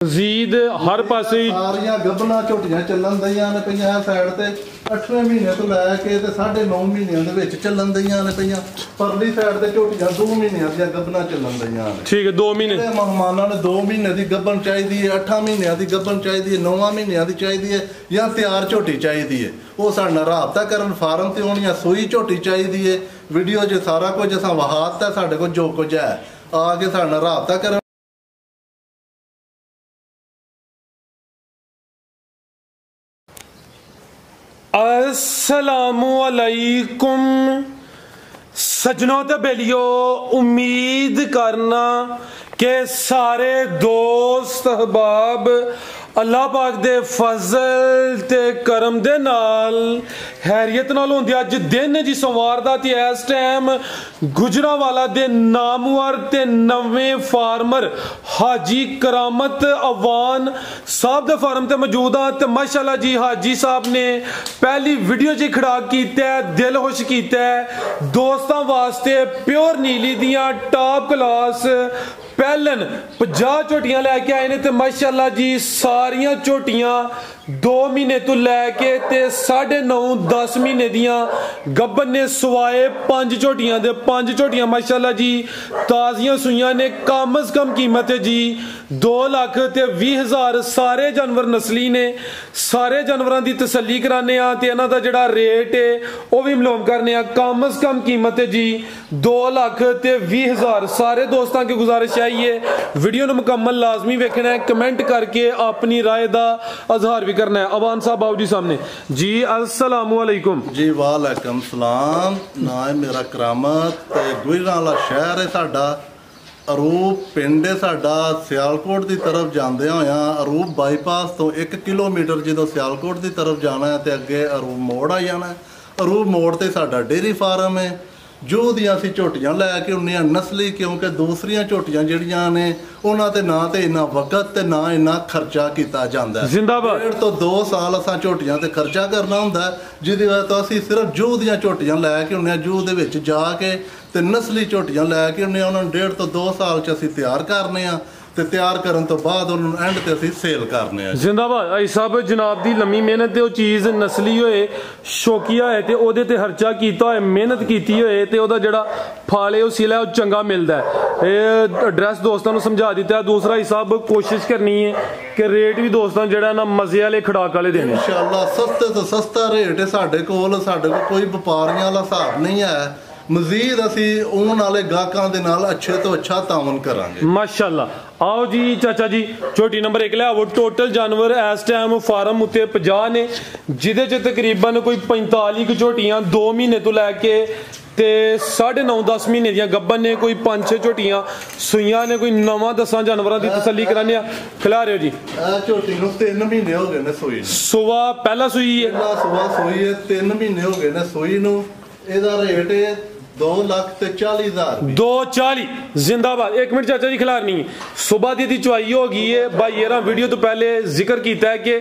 मजीद हर पासे सारियां गब्बना झोटियां चलन दईयां ने पईयां साइड ते 8वें महीने तो लैके ते 9.5 महीनों दे विच चलन दईयां ने पईयां परली साइड ते झोटियां 2 महीनों दी गब्बना चलन दईयां ने। ठीक है 2 महीने मेहमानां ने 2 महीने दी गब्बन चाहिदी है, 8 महीनों दी गब्बन चाहिदी है, 9 महीनों दी चाहिदी है या तैयार झोटी चाहिदी है, वो साडे नाल राबता करन फार्म ते होनी है। सूई झोटी चाहिदी है, वीडियो 'च सारा कुछ असां वहाता साडे कोल जो कुछ है, आके साडे नाल राबता करन। अस्सलामुअलैकुम सजनों ते बेलियो, उम्मीद करना के सारे दोस्त अहबाब अल्लाह पाक दे फजल ते करम दे नाल हैरियत नाल होंदे। अज दिन जी सोमवार दा ते इस टाइम गुजरांवाला दे नामवर ते नवें फार्मर हाजी करामत अवान साहब दे फार्म ते मौजूद हाँ। ते माशाअल्लाह जी हाजी साहब ने पहली वीडियो च खड़ा कीता है, दिल खुश कीता है। दोस्तां वास्ते प्योर नीली दियां टॉप क्लास पहलन 50 झोटियां लैके आए ने। ते माशाअल्लाह जी सारियां झोटियां 2 महीने तो लैके ते 9.5-10 महीने दियां गब्बन ने, सवाए 5 झोटियां दे 5 झोटियां माशाअल्लाह जी ताजियां सुइयां ने। कम अज कम कीमत है जी 2,20,000। सारे जानवर नस्ली ने, सारे जानवरों की तसल्ली कराने ते इन्हां दा जिहड़ा रेट है वह भी मालूम करने। कम अज कम कीमत है जी 2,20,000। सारे दोस्तों की गुजारिश है वीडियो ने मुकम्मल लाजमी वेखना है, कमेंट करके अपनी राय का अजहार भी करना है। अवान साहब बाबू जी सामने जी। अस्सलामुअलैकुम जी। वालेकुम सलाम। ना है मेरा करामत ते गुजरांवाला शहर है साडा, अरूप पिंड है साडा। सियालकोट की तरफ जांदे होया अरूप बाईपास तो 1 किलोमीटर जो सियालकोट की तरफ जाना है तो अगे अरूप मोड़ आ जाना है। अरूप मोड़ ते साडा डेयरी फार्म है जो दियां असीं झोटियां लैके आउंदे हां नस्ली, क्योंकि दूसरियां झोटियां जिहड़ियां ने उन्हां ते ना ते इन्ना वक्त ते ना इन्ना खर्चा कीता जांदा है। जिंदाबाद। 1.5 तो 2 साल असां झोटियां ते खर्चा करना हुंदा है, जिहदी वजह तो असीं सिर्फ जूह दियां झोटियां लैके आउंदे हां। जूह दे विच जाके ते नस्ली झोटियां लैके आउंदे हां, उन्हां नूं 1.5 तो 2 साल च असीं तैयार करने हां ते तैयार करन तो बाद उन्होंने एंड ते असीं सेल करने हैं। जिंदाबाद। आई साहब जनाब दी लम्मी मेहनत ते वो चीज़ नस्ली होए, शौकिया होए ते ओहदे ते खर्चा कीता होए, मेहनत कीती होए ते ओहदा जिहड़ा फल है वो सिला है चंगा मिलता है। ये एड्रैस दोस्तों को समझा दिता है। दूसरा हिसाब कोशिश करनी है कि रेट भी दोस्तों जिहड़ा ना मजे वाले खड़ाक वाले देने। इंशाअल्लाह सस्ते तो सस्ता रेट है साडे कोल कोई व्यापारियां वाला हिसाब नहीं है। मजीद असी ऊन वाले गाहकां दे नाल अच्छे तो अच्छा तावन करांगे माशाअल्लाह। आओ जी चाचा जी झोटी नंबर 1 ले आओ। टोटल जानवर इस टाइम फार्म उत्ते 50 ने, जिहदे च तकरीबन कोई 45 झोटियां 2 महीने तो लैके ते 9.5-10 महीने दियां गब्बन ने, कोई 5-6 झोटियां सुइयां ने, कोई 9-10 जानवरों की तसल्ली कराने। खिला रहे हो जी। झोटी नूं 3 महीने हो गए ने सूई नूं। सुबह पहला सूई है, सुबह सूई है, 3 महीने हो गए ने सूई नूं। इहदा रेट है 2,40,000। 2,40 जिंदाबाद। 1 मिनट चाचा जी खिलारनी है। सुबह दी चुवाई हो गई है भाई। ये वीडियो तो पहले जिक्र किया है कि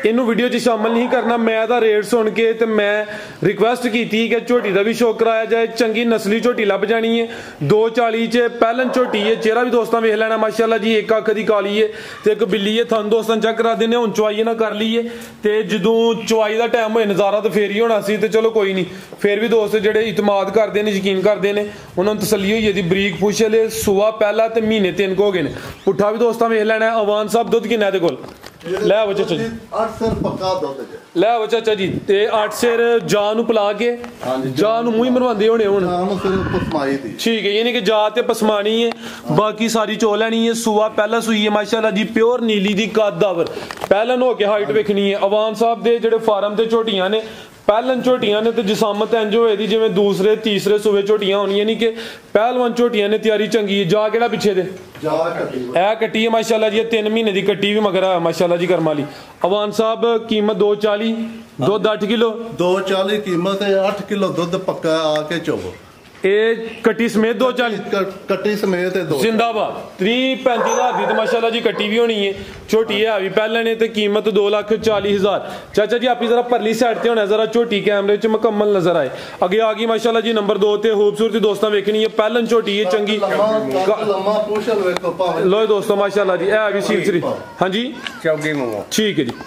इनू वीडियो च शामिल नहीं करना। मैं दा रेट सुन के ते मैं रिक्वेस्ट की थी कि झोटी का भी शौक कराया जाए, चंगी नस्ली झोटी लभ जानी है। 2,40 च पहलन झोटी है। चेहरा भी दोस्तों वेख लेना माशाअल्लाह जी। एक अख दी काली है ते एक बिल्ली है। थन दोस्तों चेक करा देने। हुण चुवाई ना कर ली है ते जदों चुवाई का टाइम होए नज़ारा तो फेर ही होना सी। ते चलो कोई नहीं, फिर भी दोस्त जिहड़े इतमाद करते हैं यकीन करते हैं उन्होंने तसल्ली हुई है। बरीक पुछ ले सुबह पहला ते महीने 3 हो गए। पुट्ठा भी दोस्तों वेख लेना है। अवान साहब दुध किन्ना दे कोल ले आओ चाचा जी। 8 सिर पक्का दुध ले आओ चाचा जी। ते 8 सिर जान पिला के जान मूंह मरवांदे होने हुण ठीक है, यानी कि जा ते पसमानी है, बाकी सारी चो लैनी है। सुबह पहला सुई है माशाअल्लाह जी, प्योर नीली दी कद पहलन हो के हाइट वेखनी है। अवान साहब दे जेडे फार्म ते झोटियां ने पहलन झोटियां ने तो जिसामत इंज होए दी जिवें दूसरे तीसरे सूबे झोटियां होनियां, नहीं कि पहलवान झोटियां ने तैयारी चंगी है। जा केड़ा पिछे दे ए कट्टी है माशाअल्लाह जी। 3 महीने की कट्टी भी मगर है माशाअल्लाह जी करम वाली। अवान साहब कीमत 2,40, दुध 8 किलो। 2,40 कीमत है, 8 किलो दुध पक्का आके चोवो। ਇਹ ਕੱਟੀ ਸਮੇਤ 240 ਕੱਟੀ ਸਮੇਤ ਤੇ ਦੋ जिंदाबाद 30-35 हज़ार दी तो माशाल्लाह जी कट्टी भी होनी है झोटी है भी पहले ने तो कीमत 2,40,000 चाचा जी आप जरा परली साइड ते होना जरा झोटी कैमरे च मुकम्मल नजर आए अगे आ गई माशाल्लाह जी नंबर 2 ते खूबसूरती दोस्तों वेखनी है पहलन झोटी है चंगी लो दोस्तों माशाल्लाह जी है भी सील हाँ जी ठीक है जी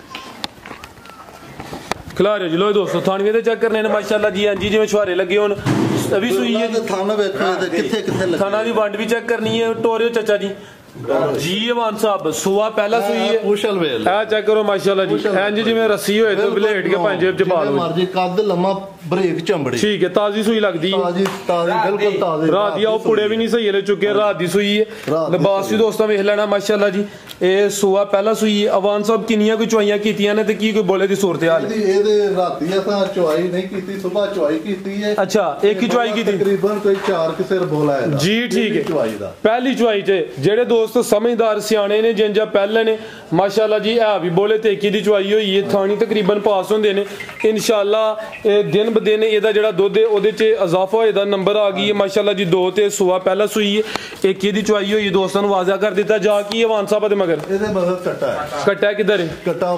खिला रहे जी लो दोस्तों थानवी दे चेक करने ने माशाल्लाह जी हाँ जी जिवें छुहारे लगे होन अभी सुई है थाना दी वंड भी चेक करनी है टोरियो चाचा जी जी अमान साहब सुआ पहला सुई है पुशल वेल ए चेक करो माशाल्लाह जी इंज जिवें रस्सी होए तो बलेट के पांच जेब च पा लो मर्जी कद लम्मा ब्रेक चमड़ी ठीक है ताजी सुई लगदी ताजी ताजी बिल्कुल ताजी रात दी ओ पुड़े भी नहीं सही ले चुके रात दी सुई है लिबास भी दोस्तों वेख लेना माशाल्लाह जी ਇਹ ਸੂਆ ਪਹਿਲਾ ਸੂਈ ਅਵਾਨ ਸਾਹਿਬ ਕਿੰਨੀਆਂ ਕੋਈ ਚੁਆਈਆਂ ਕੀਤੀਆਂ ਨੇ ਤੇ ਕੀ ਕੋਈ ਬੋਲੇ ਦੀ ਸੂਰਤ ਹਾਲ ਹੈ ਇਹਦੇ ਰਾਤੀ ਅਸਾਂ ਚੁਆਈ ਨਹੀਂ ਕੀਤੀ ਸਵੇਰ ਚੁਆਈ ਕੀਤੀ ਹੈ ਅੱਛਾ ਇੱਕ ਹੀ ਚੁਆਈ ਕੀਤੀ ਤਕਰੀਬਨ ਕੋਈ 4 ਕਿਸੇ ਬੋਲਾ ਹੈ ਜੀ ਠੀਕ ਹੈ ਚੁਆਈ ਦਾ ਪਹਿਲੀ ਚੁਆਈ ਤੇ ਜਿਹੜੇ ਦੋਸਤ ਸਮਝਦਾਰ ਸਿਆਣੇ ਨੇ ਜਿੰਜਾ ਪਹਿਲੇ ਨੇ ਮਾਸ਼ਾਅੱਲਾ ਜੀ ਆ ਵੀ ਬੋਲੇ ਤੇ ਇੱਕੀ ਦੀ ਚੁਆਈ ਹੋਈ ਹੈ ਥਾਣੀ ਤਕਰੀਬਨ ਪਾਸ ਹੁੰਦੇ ਨੇ ਇਨਸ਼ਾਅੱਲਾ ਇਹ ਦਿਨ ਬ ਦਿਨ ਇਹਦਾ ਜਿਹੜਾ ਦੁੱਧ ਹੈ ਉਹਦੇ 'ਚ ਇਜ਼ਾਫਾ ਹੋਏ ਦਾ ਨੰਬਰ ਆ ਗਈ ਹੈ ਮਾਸ਼ਾਅੱਲਾ ਜੀ 2 ਤੇ ਸੂਆ ਪਹਿਲਾ ਸੂਈ ਹੈ ਇੱਕੀ ਦੀ ਚੁਆਈ ਹੋਈ ਦੋਸਤਾਂ ਨੂੰ ਵਾਜ਼ਾ ਕਰ ਦਿੱਤਾ ਜਾ ਕੀ ਅਵਾਨ ਸਾਹਿਬ ਦੇ ਇਹਦੇ ਮਗਰ ਕੱਟਾ ਹੈ ਕੱਟਾ ਕਿੱਧਰ ਹੈ ਕੱਟਾ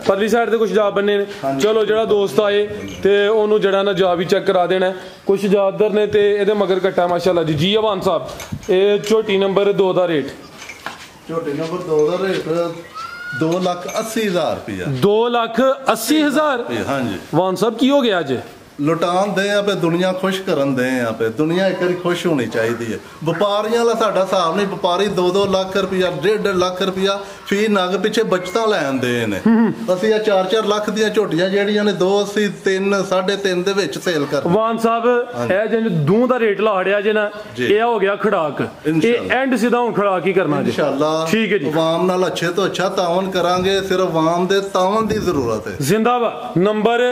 ਪਰਲੀ ਸਾਈਡ ਤੇ ਕੁਝ ਜਾ ਬੰਨੇ ਨੇ ਚਲੋ ਜਿਹੜਾ ਦੋਸਤ ਆਏ ਤੇ ਉਹਨੂੰ ਜਿਹੜਾ ਨਾ ਜਾ ਵੀ ਚੈੱਕ ਕਰਾ ਦੇਣਾ ਕੁਝ ਜਾਦਰ ਨੇ ਤੇ ਇਹਦੇ ਮਗਰ ਕੱਟਾ ਮਾਸ਼ਾਅੱਲਾ ਜੀ ਜੀ ਅਵਾਨ ਸਾਹਿਬ ਇਹ ਝੋਟੀ ਨੰਬਰ 2 ਦਾ ਰੇਟ ਝੋਟੀ ਨੰਬਰ 2 ਦਾ ਰੇਟ 2,80,000 रुपया 2,80,000 ਹਾਂਜੀ ਵਾਨ ਸਾਹਿਬ ਕੀ ਹੋ ਗਿਆ ਅੱਜ ਲੁਟਾਉਣ ਦੇ ਆ ਪੇ ਦੁਨੀਆ ਖੁਸ਼ ਕਰਨ ਦੇ ਆ ਪੇ ਦੁਨੀਆ ਇੱਕ ਵਾਰੀ ਖੁਸ਼ ਹੋਣੀ ਚਾਹੀਦੀ ਹੈ ਵਪਾਰੀਆਂ ਵਾਲਾ ਸਾਡਾ ਹਿਸਾਬ ਨਹੀਂ ਵਪਾਰੀ 2-2 ਲੱਖ ਰੁਪਇਆ 1.5 ਲੱਖ ਰੁਪਇਆ ਫੀ ਨਗ ਪਿੱਛੇ ਬਚਤਾਂ ਲੈਂਦੇ ਨੇ ਅਸੀਂ ਆ 4-4 ਲੱਖ ਦੀਆਂ ਝੋਟੀਆਂ ਜਿਹੜੀਆਂ ਨੇ 2 ਅਸੀਂ 3 3.5 ਦੇ ਵਿੱਚ ਸੇਲ ਕਰ ਵਾਨ ਸਾਹਿਬ ਇਹ ਜਿਵੇਂ ਦੂਹ ਦਾ ਰੇਟ ਲਾੜਿਆ ਜੇ ਨਾ ਇਹ ਹੋ ਗਿਆ ਖੜਾਕ ਇਹ ਐਂਡ ਸਿੱਧਾ ਹੁਣ ਖੜਾਕ ਹੀ ਕਰਨਾ ਜੀ ਇਨਸ਼ਾਅੱਲਾ ਠੀਕ ਹੈ ਜੀ ਆਵਾਮ ਨਾਲ ਅੱਛੇ ਤੋਂ ਅੱਛਾ ਤਾਵਨ ਕਰਾਂਗੇ ਸਿਰਫ ਆਵਾਮ ਦੇ ਤਾਵਨ ਦੀ ਜ਼ਰੂਰਤ ਹੈ ਜ਼ਿੰਦਾਬਾਦ ਨੰਬਰ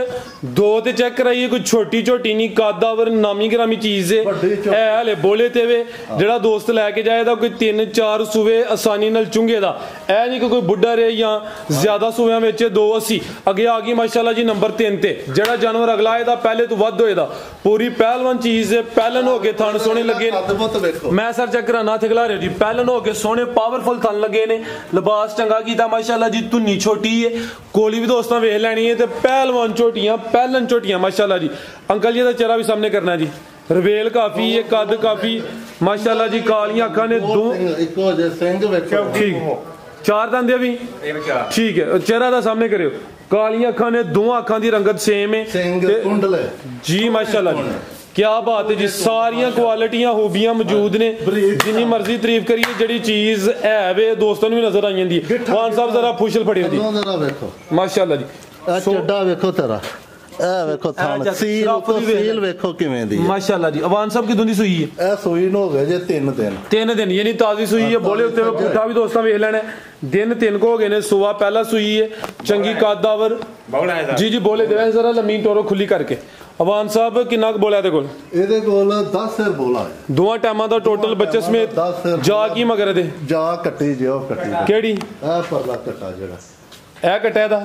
2 ਤੇ ਚੈੱਕ ਕਰਾਈਏ ਛੋਟੀ ਝੋਟੀ ਨਹੀਂ ਕਾਦਾਵਰ ਨਾਮੀ ਗ੍ਰਾਮੀ ਚੀਜ਼ ਹੈ ਇਹ ਹਲੇ ਬੋਲੇ ਤੇ ਵੇ ਜਿਹੜਾ ਦੋਸਤ ਲੈ ਕੇ ਜਾਏਦਾ ਕੋਈ 3-4 ਸੂਵੇ ਆਸਾਨੀ ਨਾਲ ਚੁੰਗੇ ਦਾ ਇਹ ਨਹੀਂ ਕਿ ਕੋਈ ਬੁੱਢਾ ਰੇ ਜਾਂ ਜ਼ਿਆਦਾ ਸੂਵਿਆਂ ਵਿੱਚ 280 ਅੱਗੇ ਆ ਗਈ ਮਾਸ਼ਾਅੱਲਾ ਜੀ ਨੰਬਰ 3 ਤੇ ਜਿਹੜਾ ਜਾਨਵਰ ਅਗਲਾ ਇਹਦਾ ਪਹਿਲੇ ਤੋਂ ਵੱਧ ਹੋਏਦਾ ਪੂਰੀ ਪਹਿਲਵਾਨ ਚੀਜ਼ ਹੈ ਪਹਿਲਨ ਹੋ ਕੇ ਥਣ ਸੋਹਣੇ ਲੱਗੇ ਮੈਂ ਸਰ ਚੈੱਕ ਕਰਾਂ ਨਾ ਥਗਲਾ ਰਹੇ ਜੀ ਪਹਿਲਨ ਹੋ ਕੇ ਸੋਹਣੇ ਪਾਵਰਫੁਲ ਥਣ ਲੱਗੇ ਨੇ ਲਿਬਾਸ ਚੰਗਾ ਕੀਤਾ ਮਾਸ਼ਾਅੱਲਾ ਜੀ ਧੁੰਨੀ ਛੋਟੀ ਹੈ ਕੋਲੀ ਵੀ ਦੋਸਤਾਂ ਵੇਖ ਲੈਣੀ ਹੈ ਤੇ ਪਹਿਲਵਾਨ ਝੋਟੀਆਂ ਪਹਿਲਨ ਝੋਟੀਆਂ ਮਾਸ਼ਾਅੱਲਾ ਜੀ अंकल जी का चेहरा भी सामने करना जी रवेल काफी है कद काफी माशाल्लाह जी कालियां अखा ने दो ठीक 4 दंद भी ठीक है चेहरा दा सामने करियो कालियां अखा ने दो अखा दी रंगत सेम है जी माशाल्लाह जी क्या बात है जी सारियां क्वालिटियां खूबियां मौजूद ने जिन्नी मर्जी तारीफ करिए जेड़ी चीज है वे दोस्तों भी नजर आई जाती है खान साहब जरा फुशल फड़ियो जी माशाल्लाह जी चड्डा वेखो तेरा ਇਹ ਵੇਖੋ ਥਾਣ ਸੀਲ ਵੇਖੋ ਕਿਵੇਂ ਦੀ ਮਾਸ਼ਾਅੱਲਾ ਜੀ ਅਵਾਨ ਸਾਹਿਬ ਕਿਦੋਂ ਦੀ ਸੂਈ ਹੈ ਇਹ ਸੂਈ ਨੂੰ ਹੋ ਗਏ ਜੇ 3 ਦਿਨ ਯਾਨੀ ਤਾਜ਼ੀ ਸੂਈ ਹੈ ਬੋਲੇ ਉੱਤੇ ਪੁੱਠਾ ਵੀ ਦੋਸਤਾਂ ਵੇਖ ਲੈਣਾ ਦਿਨ 3 ਕੋ ਹੋ ਗਏ ਨੇ ਸੁਬਾ ਪਹਿਲਾ ਸੂਈ ਹੈ ਚੰਗੀ ਕਾਦਾਵਰ ਜੀ ਜੀ ਬੋਲੇ ਦੇਵੇਂ ਜ਼ਰਾ ਲੰਮੀ ਟੋਰੋ ਖੁੱਲੀ ਕਰਕੇ ਅਵਾਨ ਸਾਹਿਬ ਕਿੰਨਾ ਕੁ ਬੋਲਿਆ ਤੇ ਕੋਲ ਇਹਦੇ ਕੋਲ 10 ਸਿਰ ਬੋਲਾ ਹੈ ਦੋਵਾਂ ਟਾਈਮਾਂ ਦਾ ਟੋਟਲ ਬੱਚੇ ਸਮੇਤ ਜਾ ਕੀ ਮਗਰ ਇਹਦੇ ਜਾ ਕੱਟੀ ਜਿਓ ਕੱਟੀ ਕਿਹੜੀ ਇਹ ਪਰਲਾ ਕੱਟਾ ਜਿਹੜਾ ਇਹ ਕੱਟਿਆ ਦਾ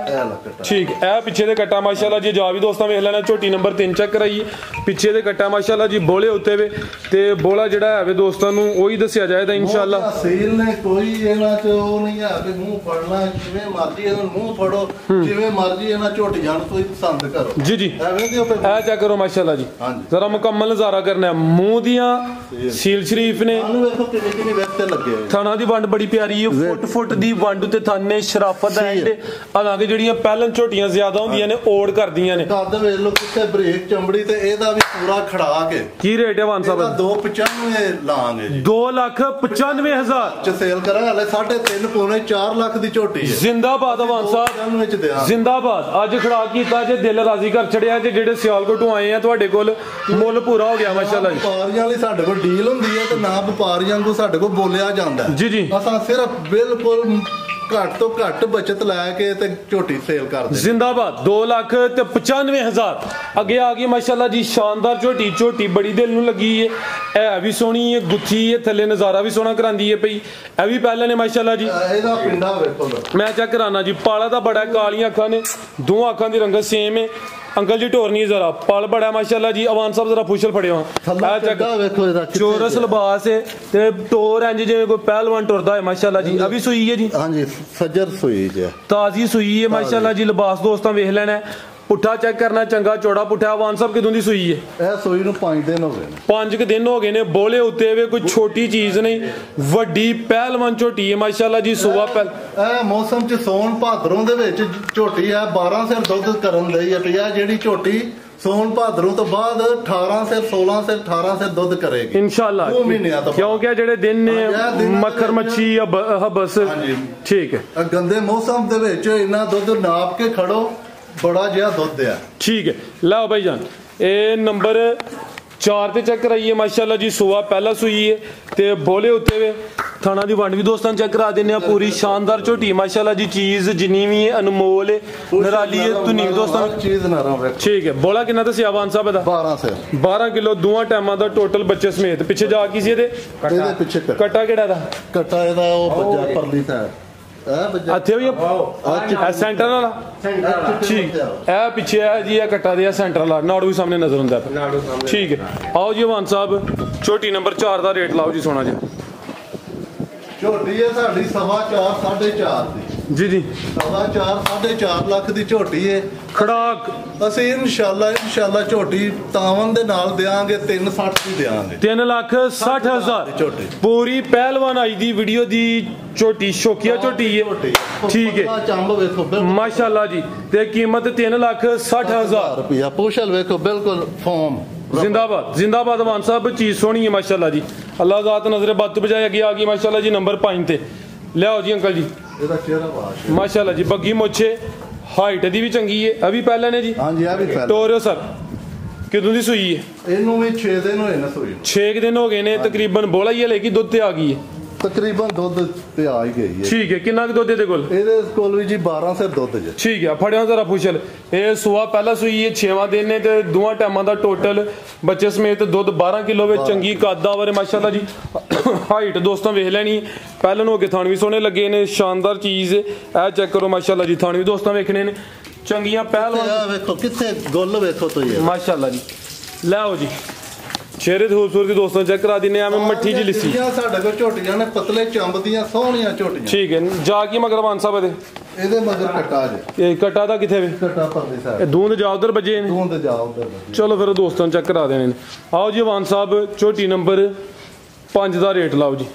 ਠੀਕ ਇਹ ਪਿੱਛੇ ਦੇ ਕੱਟਾ ਮਾਸ਼ਾਅੱਲਾ ਜੀ ਜਾ ਵੀ ਦੋਸਤਾਂ ਵੇਖ ਲੈਣਾ ਝੋਟੀ ਨੰਬਰ 3 ਚੈੱਕ ਕਰਾਈਏ ਪਿੱਛੇ ਦੇ ਕੱਟਾ ਮਾਸ਼ਾਅੱਲਾ ਜੀ ਬੋਲੇ ਉੱਤੇ ਵੇ ਤੇ ਬੋਲਾ ਜਿਹੜਾ ਹੈ ਵੇ ਦੋਸਤਾਂ ਨੂੰ ਉਹੀ ਦੱਸਿਆ ਜਾਏਗਾ ਇਨਸ਼ਾਅੱਲਾ ਸੀਲ ਨੇ ਕੋਈ ਇਹਨਾਂ ਚ ਉਹ ਨਹੀਂ ਹੈ ਕਿ ਮੂੰਹ ਫੜਨਾ ਜਿਵੇਂ ਮਰਜ਼ੀ ਇਹਨਾਂ ਮੂੰਹ ਫੜੋ ਜਿਵੇਂ ਮਰਜ਼ੀ ਇਹਨਾਂ ਝੋਟੀਆਂ ਨੂੰ ਤੁਸੀਂ ਪਸੰਦ ਕਰੋ ਜੀ ਜੀ ਇਹ ਚੈੱਕ ਕਰੋ ਮਾਸ਼ਾਅੱਲਾ ਜੀ ਜ਼ਰਾ ਮੁਕੰਮਲ ਨਜ਼ਾਰਾ ਕਰਨਾ ਮੂੰਹ ਦੀਆਂ ਸੀਲ ਸ਼ਰੀਫ ਨੇ ਵੇਖੋ ਕਿੰਨੇ ਵੈਸੇ ਲੱਗੇ ਥਾਣਾ ਦੀ ਵੰਡ ਬੜੀ ਪਿਆਰੀ ਹੈ ਫੁੱਟ ਦੀ ਵੰਡ ਉੱਤੇ ਥਾਨੇ ਸ਼ਰਾਫਤ ਦਾ ਐਂਡ ਹਾਲਾਂਕਿ ਜਿਹੜੀਆਂ ਪਹਿਲਾਂ ਝੋਟੀਆਂ ਜ਼ਿਆਦਾ ਹੁੰਦੀਆਂ ਨੇ ਓੜ ਕਰਦੀਆਂ ਨੇ ਕੱਦ ਵੇਖ ਲਓ ਕਿੱਥੇ ਬ੍ਰੇਕ ਚਮੜੀ ਤੇ ਇਹਦਾ ਵੀ ਪੂਰਾ ਖੜਾ ਕੇ ਕੀ ਰੇਟ ਹੈ ਵਾਨ ਸਾਹਿਬ ਇਹਦਾ 295 ਲਾਂਗੇ ਜੀ 2,95,000 ਚ ਸੇਲ ਕਰਾਂ ਹਲੇ 3.5 ਪੌਣੇ 4 ਲੱਖ ਦੀ ਝੋਟੀ ਹੈ ਜ਼ਿੰਦਾਬਾਦ ਵਾਨ ਸਾਹਿਬ ਜ਼ਿੰਦਾਬਾਦ ਅੱਜ ਖੜਾ ਕੀਤਾ ਜੇ ਦਿਲ ਰਾਜ਼ੀ ਕਰ ਛੜਿਆ ਜੇ ਜਿਹੜੇ ਸਿਆਲਕੋਟੋਂ ਆਏ ਆ ਤੁਹਾਡੇ ਕੋਲ ਮੁੱਲ ਪੂਰਾ ਹੋ ਗਿਆ ਮਾਸ਼ਾਅੱਲਾ ਜੀ ਵਪਾਰੀਆਂ ਵਾਲੀ ਸਾਡੇ ਕੋਲ ਡੀਲ ਹੁੰਦੀ ਹੈ ਤੇ ਨਾ ਵਪਾਰੀਆਂ ਨੂੰ ਸਾਡੇ ਕੋਲ ਬੋਲਿਆ ਜਾਂਦਾ ਜੀ ਜੀ ਅਸਾਂ ਸਿਰਫ ਬਿਲਕੁਲ ਘੱਟ ਤੋਂ ਘੱਟ ਬਚਤ ਲੈ ਕੇ ਤੇ ਝੋਟੀ ਸੇਲ ਕਰਦੇ ਜ਼ਿੰਦਾਬਾਦ 2,95,000 ਅੱਗੇ ਆ ਗਈ ਮਾਸ਼ਾਅੱਲਾ ਜੀ ਸ਼ਾਨਦਾਰ ਝੋਟੀ ਬੜੀ ਦਿਲ ਨੂੰ ਲੱਗੀ ਏ ਇਹ ਵੀ ਸੋਹਣੀ ਏ ਗੁੱਥੀ ਏ ਥੱਲੇ ਨਜ਼ਾਰਾ ਵੀ ਸੋਹਣਾ ਕਰਾਂਦੀ ਏ ਪਈ ਇਹ ਵੀ ਪਹਿਲੇ ਨੇ ਮਾਸ਼ਾਅੱਲਾ ਜੀ ਇਹਦਾ ਪਿੰਡਾ ਵੇਖੋ ਮੈਂ ਚੈੱਕ ਕਰਾਣਾ ਜੀ ਪਾਲਾ ਦਾ ਬੜਾ ਕਾਲੀਆਂ ਅੱਖਾਂ ਨੇ ਦੋ ਅੱਖਾਂ ਦੀ ਰੰਗਤ ਸੇਮ ਏ अंकल जी ढोर नहीं जरा पल बड़ा माशाल्लाह जी अवान साहब जरा फुशल फड़े हो चोरस लिबास है ते टोर इंज जिवें कोई पहलवान टुरदा है माशाल्लाह जी अभी सूई है जी हां जी सज्जर सूई है ताजी सूई है माशाल्लाह जी लिबास दोस्तां वेख लेना पुट्ठा चेक करना चंगा चौड़ा पुट्ठा अवान साहब किदों दी सूई है ਇਹ ਸੂਈ ਨੂੰ 5 ਦਿਨ ਹੋ ਗਏ ਨੇ 5 ਦਿਨ ਹੋ ਗਏ ਨੇ ਬੋਲੇ ਉੱਤੇ ਵੇ ਕੋਈ ਛੋਟੀ ਚੀਜ਼ ਨਹੀਂ ਵੱਡੀ ਪਹਿਲਵਾਨ ਝੋਟੀ ਹੈ ਮਾਸ਼ਾਅੱਲਾ ਜੀ ਸੁਬਾ ਪਹਿਲ ਇਹ ਮੌਸਮ ਚ ਸੌਣ ਭਾਦਰੋਂ ਦੇ ਵਿੱਚ ਝੋਟੀ ਆ 12 ਸਿਰ ਦੁੱਧ ਕਰਨ ਲਈ ਆ ਪਿਆ ਜਿਹੜੀ ਝੋਟੀ ਸੌਣ ਭਾਦਰੋਂ ਤੋਂ ਬਾਅਦ 18 ਸਿਰ 16 ਸਿਰ 18 ਸਿਰ ਦੁੱਧ ਕਰੇਗੀ ਇਨਸ਼ਾਅੱਲਾ ਕਿਉਂਕਿ ਜਿਹੜੇ ਦਿਨ ਨੇ ਮੱਖਰ ਮੱਛੀ ਹਬਸ ਠੀਕ ਹੈ ਗੰਦੇ ਮੌਸਮ ਦੇ ਵਿੱਚ ਇੰਨਾ ਦੁੱਧ ਨਾਪ ਕੇ ਖੜੋ बड़ा जिहा दुध है ठीक है लो भाई जान ये नंबर 4 ते चेक कराइए माशाल्लाह जी सुबह पहला सूई है ते बोले उत्ते वे थाना दी वंड भी दोस्तां चेक करा देने पूरी शानदार झोटी माशाल्लाह जी चीज जिन्नी भी है अनमोल है निराली है तुनी दोस्तां चीज नरम है ठीक है बोला कितना दसिया अवान साहब दा 12 से 12 किलो दोवां टाइमां दा टोटल बच्चे समेत पीछे जा की सी ਇਹਦੇ ਪਿੱਛੇ कट्टा केड़ा दा ਕਟਾ ਇਹਦਾ ਉਹ ਬੱਜਾ ਪਰਲੀ ਸਾਈਡ ਇੱਥੇ ਵੀ ਇਹ ਸੈਂਟਰ ਵਾਲਾ ਠੀਕ ਇਹ ਪਿੱਛੇ ਹੈ ਜੀ ਇਹ ਕੱਟਾ ਦੇ ਸੈਂਟਰ ਵਾਲਾ ਨਾੜੂ ਵੀ ਸਾਹਮਣੇ ਨਜ਼ਰ ਹੁੰਦਾ ਠੀਕ ਹੈ ਆਓ ਜੀ ਅਵਾਨ ਸਾਹਿਬ ਛੋਟੀ ਨੰਬਰ 4 ਦਾ ਰੇਟ ਲਾਓ ਜੀ ਸੋਨਾ ਜੀ ਝੋਟੀ ਹੈ ਸਾਡੀ 4.5 4.5 ਦੀ ਜੀ ਜੀ 4.5 4.5 ਲੱਖ ਦੀ ਝੋਟੀ ਹੈ ਖੜਾਕ ਅਸੀਂ ਇਨਸ਼ਾਅੱਲਾ ਝੋਟੀ ਤਾਵਨ ਦੇ ਨਾਲ ਦੇਾਂਗੇ 360 ਦੀ ਦੇਾਂਗੇ 3,60,000 ਝੋਟੀ ਪੂਰੀ ਪਹਿਲਵਾਨ ਆਈ ਦੀ ਵੀਡੀਓ ਦੀ ਝੋਟੀ ਸ਼ੋਕੀਆ ਝੋਟੀ ਹੈ ਠੀਕ ਹੈ ਚੰਬ ਵੇਖੋ ਮਾਸ਼ਾਅੱਲਾ ਜੀ ਤੇ ਕੀਮਤ 3,60,000 ਰੁਪਿਆ ਪੁਸ਼ਲ ਵੇਖੋ ਬਿਲਕੁਲ ਫਾਰਮ जिंदाबाद जिंदाबाद अवान साहब चीज सोनी है माशाल्लाह जी अल्लाह ज़ात नजर बद बजाय अगे आ गई माशाल्लाह जी नंबर 5 ते लियाओ जी अंकल जी ਇਹਦਾ ਚਿਹਰਾ ਵਾਸ਼ माशाल्लाह जी बग्गी मोछे हाइट दी भी चंगी है अभी पहले ने जी हाँ जी आ भी पहले टोरियो सर किदों दी सूई है ਇਹਨੂੰ ਵੀ 6 ਦਿਨ ਹੋਏ ਨੇ ਸੂਈ 6 दिन हो गए ने तकरीबन बोला ही है लेकिन दुध ते आ गई है ਤਕਰੀਬਨ ਦੁੱਧ ਤੇ ਆ ਹੀ ਗਈ ਹੈ ठीक है कितना दुध दे कोल ਇਹਦੇ ਕੋਲ ਵੀ ਜੀ 12 ਸਿਰ ਦੁੱਧ ਜੇ ठीक है फड़िया जरा पुछल ये सुआ पहला सूई है 6वां दिन ने ते दोवां टाइमां दा टोटल बच्चे समेत दुध 12 किलो ਵਿੱਚ ਚੰਗੀ ਕਾਦਾ ਵਾਰੇ ਮਾਸ਼ਾਅੱਲਾ ਜੀ ਹਾਈਟ ਦੋਸਤਾਂ ਵੇਖ ਲੈਣੀ ਪਹਿਲਾਂ ਨੂੰ ਅੱਗੇ ਥਣ ਵੀ ਸੋਹਣੇ ਲੱਗੇ ਨੇ ਸ਼ਾਨਦਾਰ ਚੀਜ਼ ਇਹ ਚੈੱਕ ਕਰੋ ਮਾਸ਼ਾਅੱਲਾ ਜੀ ਥਣ ਵੀ ਦੋਸਤਾਂ ਵੇਖਣੇ ਨੇ ਚੰਗੀਆਂ ਪਹਿਲਵਾਨ ਵੇਖੋ ਕਿੱਥੇ ਗੁੱਲ ਵੇਖੋ ਤੁਸੀਂ ਮਾਸ਼ਾਅੱਲਾ ਜੀ ਲੈ ਆਓ ਜੀ ਚਿਹਰੇ ਦੀ ਖੂਬਸੂਰਤੀ ਦੋਸਤਾਂ ਚੈੱਕ ਕਰਾ ਦਿੰਨੇ ਆ ਮੈਂ ਮੱਠੀ ਜੀ ਲਿੱਸੀ ਸਾਡੇ ਕੋਲ ਝੋਟੀਆਂ ਨੇ ਪਤਲੇ ਚੰਬ ਦੀਆਂ ਸੋਹਣੀਆਂ ਝੋਟੀਆਂ ਠੀਕ ਹੈ ਜਾ ਕੀ ਮਗਰ ਅਵਾਨ ਸਾਹਿਬ ਇਹਦੇ ਮਗਰ ਕਟਾ ਜੇ ਇਹ ਕਟਾ ਦਾ ਕਿੱਥੇ ਵੇ ਕਟਾ ਪਰਲੇ ਸਾਈਡ ਇਹ ਦੂੰਦ ਜਾ ਉਧਰ ਵੱਜੇ ਨੇ ਦੂੰਦ ਜਾ ਉਧਰ ਚਲੋ ਫਿਰ ਦੋਸਤਾਂ ਚੈੱਕ ਕਰਾ ਦੇਣੇ ਨੇ ਆਓ ਜੀ ਅਵਾਨ ਸਾਹਿਬ ਝੋਟੀ ਨੰਬਰ 5 ਦਾ ਰੇਟ ਲਾਓ ਜੀ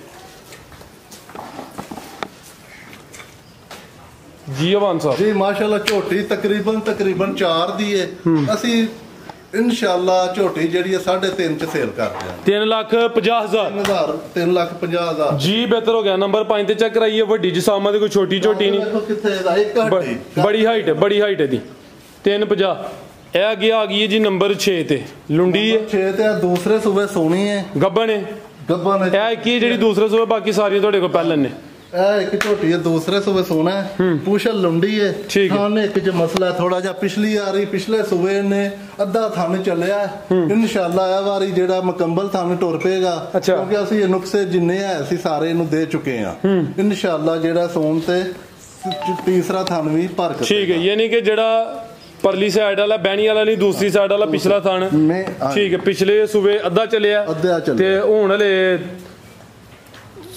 ਜੀ ਅਵਾਨ ਸਾਹਿਬ ਜੀ ਮਾਸ਼ਾਅੱਲਾ ਝੋਟੀ ਤਕਰੀਬਨ 4 ਦੀ ਹੈ ਅਸੀਂ ਇਨਸ਼ਾਅੱਲਾ ਝੋਟੀ ਜਿਹੜੀ ਹੈ 3.5 ਚ ਸੇਲ ਕਰ ਦਿਆਂਗੇ 3,50,000 3,50,000 ਜੀ ਬਿਹਤਰ ਹੋ ਗਿਆ ਨੰਬਰ 5 ਤੇ ਚੈੱਕ ਕਰਾਈਏ ਵੱਡੀ ਜਿਸਾਮਾਂ ਦੀ ਕੋਈ ਛੋਟੀ ਝੋਟੀ ਨਹੀਂ ਦੇਖੋ ਕਿੱਥੇ ਦਾ ਇੱਕ ਹੱਡੀ ਬੜੀ ਹਾਈਟ ਹੈ ਦੀ 350 ਇਹ ਅੱਗੇ ਆ ਗਈ ਹੈ ਜੀ ਨੰਬਰ 6 ਤੇ ਲੁੰਡੀ ਹੈ 6 ਤੇ ਦੂਸਰੇ ਸੂਬੇ ਸੋਣੀ ਹੈ ਗੱਬਣ ਹੈ ਗੱਬਨ ਇਹ ਕੀ ਜਿਹੜੀ ਦੂਸਰੇ ਸੂਬੇ ਬਾਕੀ ਸਾਰੀਆਂ ਤੁਹਾਡੇ ਕੋਲ ਪਹਿਲਾਂ ਨੇ ਇਹ ਇੱਕ ਝੋਟੀ ਹੈ ਦੂਸਰੇ ਸੂਬੇ ਸੋਣਾ ਹੈ ਪੁਸ਼ਲ ਲੁੰਡੀ ਹੈ ਥਣ ਇੱਕ ਚ ਮਸਲਾ ਥੋੜਾ ਜਿਹਾ ਪਿਛਲੀ ਆ ਰਹੀ ਪਿਛਲੇ ਸੂਬੇ ਨੇ ਅੱਧਾ ਥਣ ਚੱਲਿਆ ਇਨਸ਼ਾਅੱਲਾ ਇਹ ਵਾਰੀ ਜਿਹੜਾ ਮੁਕੰਮਲ ਥਣ ਟੁਰ ਪਏਗਾ ਕਿਉਂਕਿ ਅਸੀਂ ਇਹ ਨੁਕਸੇ ਜਿੰਨੇ ਹੈ ਅਸੀਂ ਸਾਰੇ ਇਹਨੂੰ ਦੇ ਚੁੱਕੇ ਆ ਇਨਸ਼ਾਅੱਲਾ ਜਿਹੜਾ ਸੋਣ ਤੇ ਤੀਸਰਾ ਥਣ ਵੀ ਭਰ ਕੇ ਠੀਕ ਹੈ ਯਾਨੀ ਕਿ ਜਿਹੜਾ परली साइड वाला बैनी वाला नहीं दूसरी साइड वाला पिछला थान ठीक है पिछले सूबे अद्धा चलिया ते हुण हले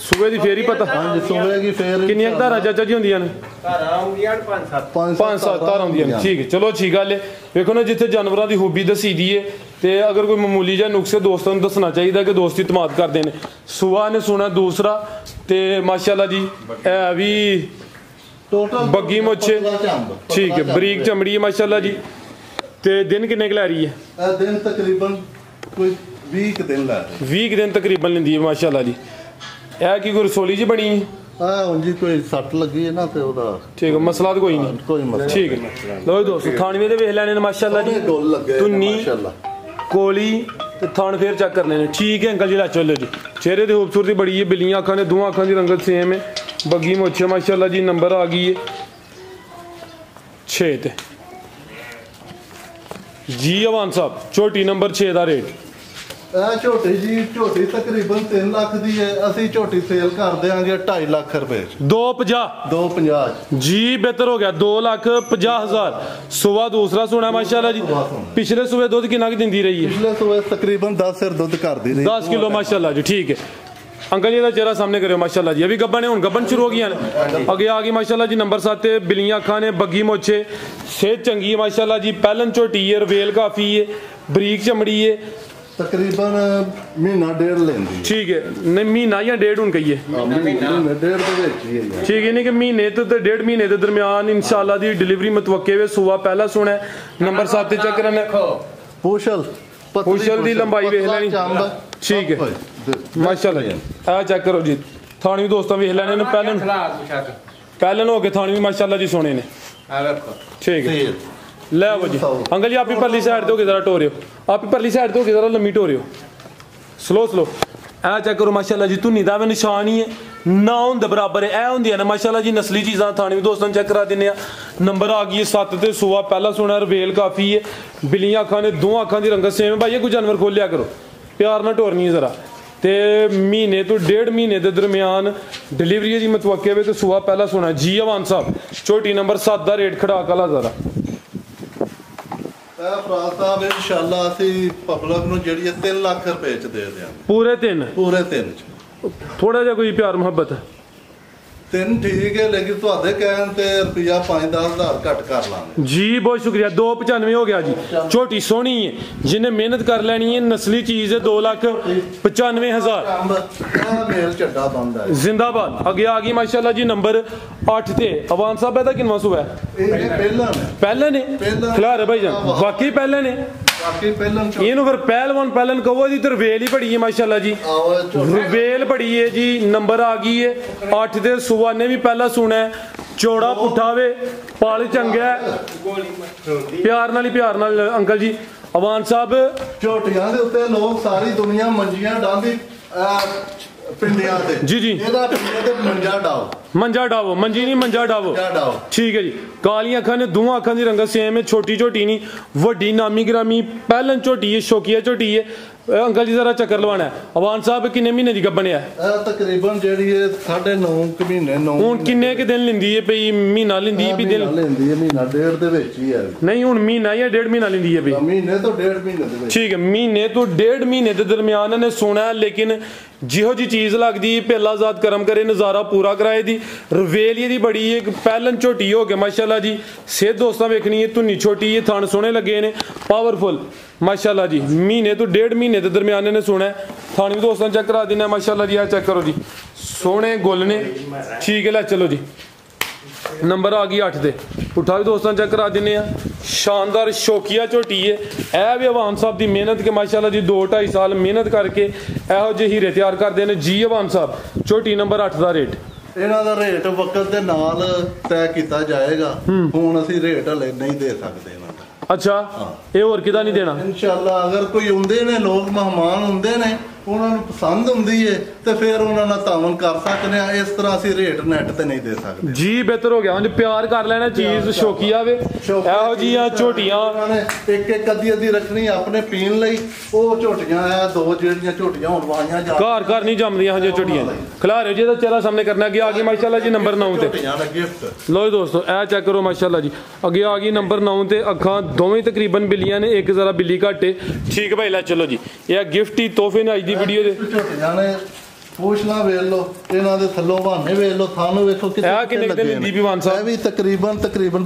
सूबे दी फेर ही पता सूबे की फेर किन्नियां धारां चाचा जी होंदियां ने धारां आउंदियां 5-7 धारां होंदियां ने ठीक है चलो अच्छी गल है वेखो ना जिथे जानवरां दी खूबी दसी दी है ते अगर कोई मामूली जिहा नुक्से दोस्तां नूं दसना चाहिदा कि दोस्त इतमाद करदे ने सुबह ने सुना दूसरा ते माशाअल्लाह जी ऐ भी बग्गी मोछे ठीक है बरीक चमड़ी है माशाल्लाह जी ते दिन किन्ने क लै रही है दिन तकरीबन कोई 20 दिन लै रही 20 दिन तकरीबन लेंदी है माशाल्लाह जी ए की कोई रसोली जी बनी है जी कोई सट लगी है ना ते ओदा ठीक है मसला तो कोई नहीं कोई मसला ठीक है लो दोस्तों थानवे दे वेख लेने माशाल्लाह जी गोल लगे तुन्नी माशाल्लाह कोली ते थान फेर चेक कर लेने ठीक है अंकल जी ला चलो जी चेहरे दी खूबसूरती बड़ी है बिल्लियां अखां ने दोवां अखां दी रंगत सेम है बग्गी मोछे माशाल्लाह जी नंबर आ गई है 6 ते जी अवान साहब छोटी नंबर 6 का रेट ਇਹ ਝੋਟੀ ਜੀ ਝੋਟੀ ਤਕਰੀਬਨ 3 ਲੱਖ ਦੀ ਹੈ। ਅਸੀਂ ਝੋਟੀ ਸੇਲ ਕਰ ਦੇਾਂਗੇ 2.5 ਲੱਖ ਰੁਪਏ 250 250 जी बेहतर हो गया 2,50,000। सुबह दूसरा सोना माशाल्लाह जी। पिछले सुबह दूध कितना की दिंदी रही है? पिछले सुबह तकरीबन 10 सिर दूध कर दी रही 10 किलो माशाल्लाह जी। ठीक है अंकल जी का चेहरा सामने करो माशाल्लाह जी। अभी गब्बन है, गब्बन शुरू हो गई है। अगे आ गई माशाल्लाह जी नंबर 7 बिलियां अखा ने बग्गी मोछे सेहत चंगी है माशाल्लाह जी। पहलन झोटी है, रवेल काफी है, बरीक चमड़ी है, तकरीबन महीना डेढ़ लेंदी। ठीक है नहीं महीना या डेढ़ हूं कहिए डेढ़ ठीक है नहीं कि महीने तो डेढ़ महीने के दरमियान इंशाल्लाह दी डिलीवरी मतवक्के वे। सुबह पहला सुना है नंबर 7 चेक करना पूछल दी लंबाई वेख लैनी। ठीक है माशाल्लाह जी। आ चेक करो जी थानी दोस्तों वेख लैने पहलन हो गए थानी भी माशाल्लाह जी सोने ने। ठीक है ले आओ जी अंकल जी आप ही परली साइड तो जरा टो रहे हो, आप ही परली साइड तो जरा लम्मी टो रहे हो स्लो स्लो। ऐ चेक करो माशाल्लाह जी धुनी दा निशान ही है ना होंदे बराबर है। ऐ होंदियां ने माशाल्लाह जी नस्ली चीज़ां थाने भी दोस्तों चेक करा दिन्ने आ। नंबर आ गई 7 ते सुबह पहला सुना रवेल काफ़ी है। बिलियां अखां ने दो अखां दी रंगत सेम भाई कोई जानवर खोलिया करो प्यार ना टोरनी है जरा। ते महीने तो डेढ़ महीने के दरमियान डिलीवरी जी मतवक्के वे तो सुबह पहला सुना जी अवान साहब। झोटी नंबर 7 का रेट खड़ा कला जरा इंशाल्लाह ਅਸੀਂ ਪਬਲਿਕ ਨੂੰ ਜਿਹੜੀ ਹੈ 3 ਲੱਖ ਰੁਪਏ ਚ ਦੇ ਦਿਆਂਗੇ। पूरे 3 ਚ थोड़ा जा कोई प्यार मोहब्बत 3 ठीक है लेकिन ਤੁਹਾਡੇ ਕਹਿਣ ਤੇ ਰੁਪਿਆ 5-10 ਹਜ਼ਾਰ ਘੱਟ ਕਰ ਲਾਂਗੇ जी। बहुत शुक्रिया 295 हो गया जी। छोटी सोहनी है जिन्हें मेहनत कर लेनी है नस्ली चीज है 2,95,000 मेल चड्डा बंद है जिंदाबाद। आगे आ गई माशाल्लाह जी नंबर 8 ते अवान साहब है किनवा सुबह पहले ने खिलारे भाई जान वाकई पहले ने ਇਹਨੂੰ ਫਿਰ ਪਹਿਲਵਾਨ ਪਹਿਲਨ ਕਹੋ ਜੀ। ਤੇ ਰਵੇਲ ਹੀ ਬੜੀ ਹੈ ਮਾਸ਼ਾਅੱਲਾ ਜੀ ਰਵੇਲ ਬੜੀ ਹੈ ਜੀ। ਨੰਬਰ ਆ ਗਈ ਹੈ 8 ਦੇ ਸੁਬਾ ਨੇ ਵੀ ਪਹਿਲਾ ਸੁਣਾ ਚੌੜਾ ਪੁੱਠਾ ਵੇ ਪਾਲ ਚੰਗਾ ਪਿਆਰ ਨਾਲ ਅੰਕਲ ਜੀ ਅਵਾਨ ਸਾਹਿਬ। ਝੋਟੀਆਂ ਦੇ ਉੱਤੇ ਲੋਕ ਸਾਰੀ ਦੁਨੀਆ ਮੰਜੀਆਂ ਡਾਂਦੀ ਪਿੰਡਿਆਂ ਤੇ जी जी ਇਹਦਾ ਪਿੰਡੇ ਤੇ ਮੰਜਾ ਡਾਵੋ ਮੰਜੀ ਨਹੀਂ ਮੰਜਾ ਡਾਵੋ। ਠੀਕ ਹੈ ਜੀ ਕਾਲੀਆਂ ਅੱਖਾਂ ਨੇ ਦੋਵਾਂ ਅੱਖਾਂ ਦੀ ਰੰਗਤ ਸੇਮ ਹੈ। ਛੋਟੀ ਝੋਟੀ ਨਹੀਂ ਵੱਡੀ ਨਾਮੀ ਗ੍ਰਾਮੀ ਪਹਿਲਨ ਝੋਟੀ ਹੈ ਸ਼ੌਕੀਆ ਝੋਟੀ ਹੈ। अंकल जी जरा चक्कर लवाना है। अवान साहब किन्ने महीने दी गब्बन है? तकरीबन जेडी है 9.5 महीने 9 हुन किन्ने के दिन लिंदी है भई महीना लिंदी है भी दिन लिंदी है महीना डेढ़ दे विच ही है नहीं हुन महीना या डेढ़ महीना लिंदी है भई महीने तो डेढ़ महीने दे विच। ठीक है महीने तो डेढ़ महीने दे दरमियान ने सोना है लेकिन जिहो जी चीज लगदी पहला जात करम करे नजारा पूरा कराए दी रवेली दी बड़ी एक पहलन झोटी हो गया माशाल्लाह जी। सेहत दोस्तां वेखनी है धुनी छोटी है थान सोने लगे ने पावरफुल माशाल्लाह जी। महीने तो डेढ़ महीने के दरमियान ने सोना है थाने भी दोस्तों चेक करा देना माशाल्लाह जी। चेक करो जी सोने गुल ने ठीक है लै चलो जी। नंबर आ गई 8 दे उठा भी दोस्तों चेक करा देने शानदार शौकिया झोटी है। यह भी अवान साहब की मेहनत के माशाल्लाह जी 2-2.5 साल मेहनत करके यहो ਜਿਹੇ हीरे तैयार करते हैं जी अवान साहब। झोटी नंबर 8 का रेट ਇਹਨਾਂ ਦਾ ਰੇਟ ਵਕਤ ਦੇ ਨਾਲ ਤੈਅ ਕੀਤਾ ਜਾਏਗਾ। ਹੁਣ ਅਸੀਂ ਰੇਟ ਹਲੇ ਨਹੀਂ ਦੇ ਸਕਦੇ ਇਹਨਾਂ ਦਾ। अच्छा ये और किदा नहीं देना इंशाल्लाह अगर कोई ਹੁੰਦੇ ਨੇ ਲੋਕ ਮਹਿਮਾਨ ਹੁੰਦੇ ਨੇ ਉਹਨਾਂ ਨੂੰ ਪਸੰਦ ਹੁੰਦੀ ਹੈ ਤੇ ਫਿਰ ਉਹਨਾਂ ਨਾਲ ਤਾਵਨ ਕਰ ਸਕਦੇ ਆ। ਇਸ ਤਰ੍ਹਾਂ ਅਸੀਂ ਰੇਟ ਨੈਟ ਤੇ ਨਹੀਂ ਦੇ ਸਕਦੇ ਜੀ। ਬਿਹਤਰ ਹੋ ਗਿਆ ਹੁਣ ਪਿਆਰ ਕਰ ਲੈਣਾ ਚੀਜ਼ ਸ਼ੌਕੀਆ ਵੇ ਇਹੋ ਜੀਆਂ ਝੋਟੀਆਂ ਇੱਕ ਅੱਧੀ ਰੱਖਣੀ ਆਪਣੇ ਪੀਣ ਲਈ। ਉਹ ਝੋਟੀਆਂ ਆ ਦੋ ਜਿਹੜੀਆਂ ਝੋਟੀਆਂ ਹੁਣ ਵਾਈਆਂ ਜਾ ਘਰ ਨਹੀਂ ਜੰਮਦੀਆਂ ਹਜੇ ਝੋਟੀਆਂ ਖਿਲਾਰੇ ਜੀ ਦਾ ਚਿਹਰਾ ਸਾਹਮਣੇ ਕਰਨਾ। ਅੱਗੇ ਆ ਗਈ ਮਾਸ਼ਾਅੱਲਾ ਜੀ ਨੰਬਰ 9 ਤੇ ਲੋ ਦੋਸਤੋ ਇਹ ਚੈੱਕ ਕਰੋ ਮਾਸ਼ਾਅੱਲਾ ਜੀ। ਅੱਗੇ ਆ ਗਈ ਨੰਬਰ 9 ਤੇ ਅੱਖਾਂ ਦੋਵੇਂ ਤਕਰੀਬਨ ਬਿੱਲੀਆਂ ਨੇ ਇੱਕ ਜ਼ਰਾ ਬਿੱਲੀ ਘੱਟ ਹੈ। ਠੀਕ ਭਾਈ ਲੈ ਚਲੋ ਜੀ ਇਹ ਗਿਫਟ ਹੀ ਤੋਹਫੇ ਨੇ ਅੱਜ ਦੀ ਵੀਡੀਓ ਦੇ ਝੋਟੀਆਂ ਨੇ ਪੂਛਣਾ ਵੇਖ ਲੋ ਇਹਨਾਂ ਦੇ ਥੱਲੋਂ ਬਹਾਨੇ ਵੇਖ ਲੋ ਥਾਨੂੰ ਵੇਖੋ ਕਿੰਨੇ ਦਿਨ ਲਿੰਦੀ ਵੀ ਵਾਨ ਸਾਹਿਬ। ਇਹ ਵੀ ਤਕਰੀਬਨ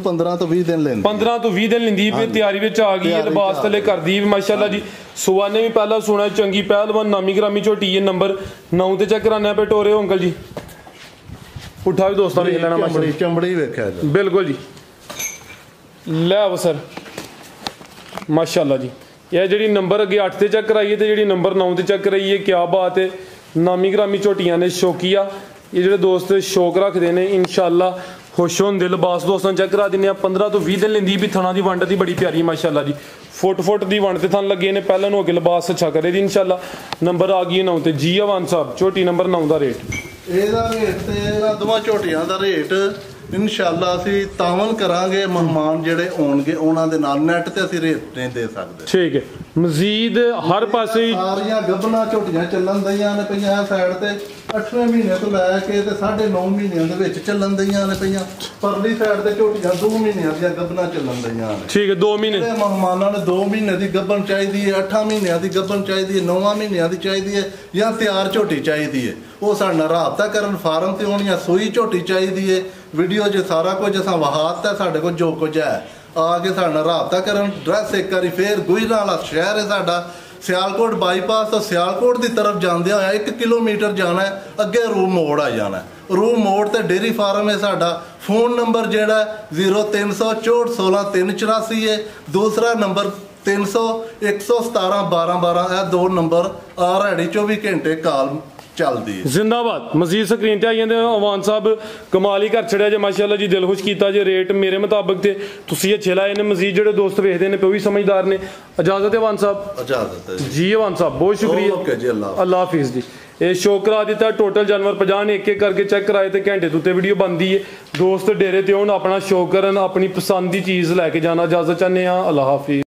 15 ਤੋਂ 20 ਦਿਨ ਲੈਂਦੀ 15 ਤੋਂ 20 ਦਿਨ ਲਿੰਦੀ ਵੀ ਤਿਆਰੀ ਵਿੱਚ ਆ ਗਈ ਹੈ ਲਿਬਾਸ ਥੱਲੇ ਕਰਦੀ ਵੀ ਮਾਸ਼ਾਅੱਲਾ ਜੀ। ਸੁਆਨੇ ਵੀ ਪਹਿਲਾਂ ਸੁਣਾ ਚੰਗੀ ਪਹਿਲਵਾਨ ਨਾਮੀ ਗ੍ਰਾਮੀ ਝੋਟੀ ਹੈ। ਨੰਬਰ 9 ਤੇ ਚੈੱਕ ਕਰਾਣਾ ਪੇ ਟੋਰੇ ਹੋ ਅੰਕਲ ਜੀ ਉਠਾ ਵੀ ਦੋਸਤਾਂ ਵੇਖ ਲੈਣਾ ਮਾਸ਼ਾਅੱਲਾ ਚਮੜੀ ਵੇਖਿਆ ਜੀ ਬਿਲਕੁਲ ਜੀ ਲੈ ਆਵੋ ਸਰ ਮਾਸ਼ਾਅੱਲਾ ਜੀ। ਇਹ ਜਿਹੜੀ ਨੰਬਰ ਅੱਗੇ 8 ਤੇ ਚੈੱਕ ਕਰਾਈਏ ਤੇ ਜਿਹੜੀ ਨੰਬਰ 9 ਤੇ ਚੈੱਕ ਕਰਾਈਏ ਕੀ ਬਾਤ ਹੈ। ਨਾਮੀ ਗ੍ਰਾਮੀ ਝੋਟੀਆਂ ਨੇ ਸ਼ੌਕੀਆ ਇਹ ਜਿਹੜੇ ਦੋਸਤ ਸ਼ੌਕ ਰੱਖਦੇ ਨੇ ਇਨਸ਼ਾਅੱਲਾ खुश होंगे लिबास दोस्तों चेक करा दें 15 तो 20 दिन लेंदी भी थना की वंड की बड़ी प्यारी माशाल्लाह जी। फुट की वंड से थन लगे ने पहले हो के लिबास अच्छा करे दी इंशाल्लाह। नंबर आ गई 9 ते जी अवान साहब झोटी नंबर 9 का रेट दोवां झोटियां दा रेट इंशाल्लाह ਅਸੀਂ ਤਾਵਨ ਕਰਾਂਗੇ। ਮਹਿਮਾਨ ਜਿਹੜੇ ਆਉਣਗੇ ਉਹਨਾਂ ਦੇ ਨਾਲ ਨੈਟ ਤੇ ਅਸੀਂ ਰੇਟ ਨਹੀਂ ਦੇ ਸਕਦੇ। ठीक है ਮਜ਼ੀਦ ਹਰ ਪਾਸੇ ਸਾਰੀਆਂ ਗੱਭਣਾ ਝੋਟੀਆਂ ਚੱਲਣ ਦਈਆਂ ਨੇ ਪਈਆਂ ਸਾਈਡ ਤੇ 8ਵੇਂ ਮਹੀਨੇ ਤੋਂ ਲੈ ਕੇ ਤੇ 9.5 ਮਹੀਨਿਆਂ ਦੇ ਵਿੱਚ ਚੱਲਣ ਦਈਆਂ ਨੇ ਪਈਆਂ। ਪਰਲੀ ਸਾਈਡ ਤੇ ਝੋਟੀਆਂ 2 ਮਹੀਨਿਆਂ ਦੀਆਂ ਗੱਭਣਾ ਚੱਲਣ ਦਈਆਂ ਨੇ। ਠੀਕ ਹੈ 2 ਮਹੀਨੇ ਤੇ ਮਹਿਮਾਨਾਂ ਨੇ 2 ਮਹੀਨੇ ਦੀ ਗੱਭਣ ਚਾਹੀਦੀ ਹੈ, 8 ਮਹੀਨਿਆਂ ਦੀ ਗੱਭਣ ਚਾਹੀਦੀ ਹੈ, 9 ਮਹੀਨਿਆਂ ਦੀ ਚਾਹੀਦੀ ਹੈ ਜਾਂ ਤਿਆਰ ਝੋਟੀ ਚਾਹੀਦੀ ਹੈ, ਉਹ ਸਾਡੇ ਨਾਲ ਰਾਬਤਾ ਕਰਨ ਫਾਰਮ ਤੇ ਹੋਣੀ ਆ। ਸੂਈ ਝੋਟੀ ਚਾਹੀਦੀ ਹੈ, ਵੀਡੀਓ 'ਚ ਸਾਰਾ ਕੁਝ ਅਸਾਂ ਵਹਾਤਾ ਸਾਡੇ ਕੋਲ ਜੋ ਕੁਝ ਹੈ। ਆ ਕੇ ਸਾਡੇ ਨਾਲ ਰਾਬਤਾ ਕਰਨ। ਡਰੈਸ ਇੱਕ ਵਾਰੀ ਫੇਰ ਗੁਜਰਾਂ ਵਾਲਾ ਸ਼ਹਿਰ ਹੈ ਸਾਡਾ, ਸਿਆਲਕੋਟ ਬਾਈਪਾਸ ਤੋਂ ਸਿਆਲਕੋਟ ਦੀ ਤਰਫ ਜਾਂਦਿਆਂ ਹੋਇਆ 1 ਕਿਲੋਮੀਟਰ ਜਾਣਾ ਹੈ, ਅੱਗੇ ਰੂ ਮੋੜ ਆ ਜਾਣਾ। ਰੂ ਮੋੜ ਤੇ ਡੇਰੀ ਫਾਰਮ ਹੈ ਸਾਡਾ। ਫੋਨ ਨੰਬਰ ਜਿਹੜਾ 0364161384 ਹੈ। ਦੂਸਰਾ ਨੰਬਰ 300 117 1212। ਇਹ 2 ਨੰਬਰ ਆਲਰੇਡੀ 24 ਘੰਟੇ ਕਾਲ ਚੱਲਦੀ ਹੈ। ਜ਼ਿੰਦਾਬਾਦ। ਮਜ਼ੀਦ ਸਕਰੀਨ ਤੇ ਆਈ ਜਾਂਦੇ ਅਵਾਨ ਸਾਹਿਬ ਕਮਾਲ ਹੀ ਕਰ ਛੜਿਆ ਜੇ, ਮਾਸ਼ਾਅੱਲਾ ਜੀ, ਦਿਲ ਖੁਸ਼ ਕੀਤਾ ਜੇ। ਰੇਟ ਮੇਰੇ ਮੁਤਾਬਕ ਤੇ ਤੁਸੀਂ ਅੱਛੇ ਲਾਏ ਨੇ। ਮਜ਼ੀਦ ਜਿਹੜੇ ਦੋਸਤ ਵੇਖਦੇ ਨੇ ਉਹ ਵੀ ਸਮਝਦਾਰ ਨੇ। ਇਜਾਜ਼ਤ ਹੈ ਅਵਾਨ ਸਾਹਿਬ? ਇਜਾਜ਼ਤ ਹੈ ਜੀ ਅਵਾਨ ਸਾਹਿਬ, ਬਹੁਤ ਸ਼ੁਕਰੀਆ। ਓਕੇ ਜੀ, ਅੱਲਾ ਹਾਫਿਜ਼ ਜੀ। ਇਹ ਸ਼ੋਅ ਕਰਾ ਦਿੱਤਾ ਟੋਟਲ ਜਾਨਵਰ 50 ਨੇ, ਇੱਕ ਇੱਕ ਕਰਕੇ ਚੈੱਕ ਕਰਾਏ ਤੇ ਘੰਟੇ ਤੋਂ ਉੱਤੇ ਵੀਡੀਓ ਬਣਦੀ ਹੈ। ਦੋਸਤ ਡੇਰੇ ਤੇ ਆਉਣ, ਆਪਣਾ ਸ਼ੋਅ ਕਰਨ, ਆਪਣੀ ਪਸੰਦ ਦੀ ਚੀਜ਼ ਲੈ ਕੇ ਜਾਣਾ। ਇਜਾਜ਼ਤ ਚਾਹੁੰਦੇ ਹਾਂ। ਅੱਲਾ ਹਾਫਿਜ਼।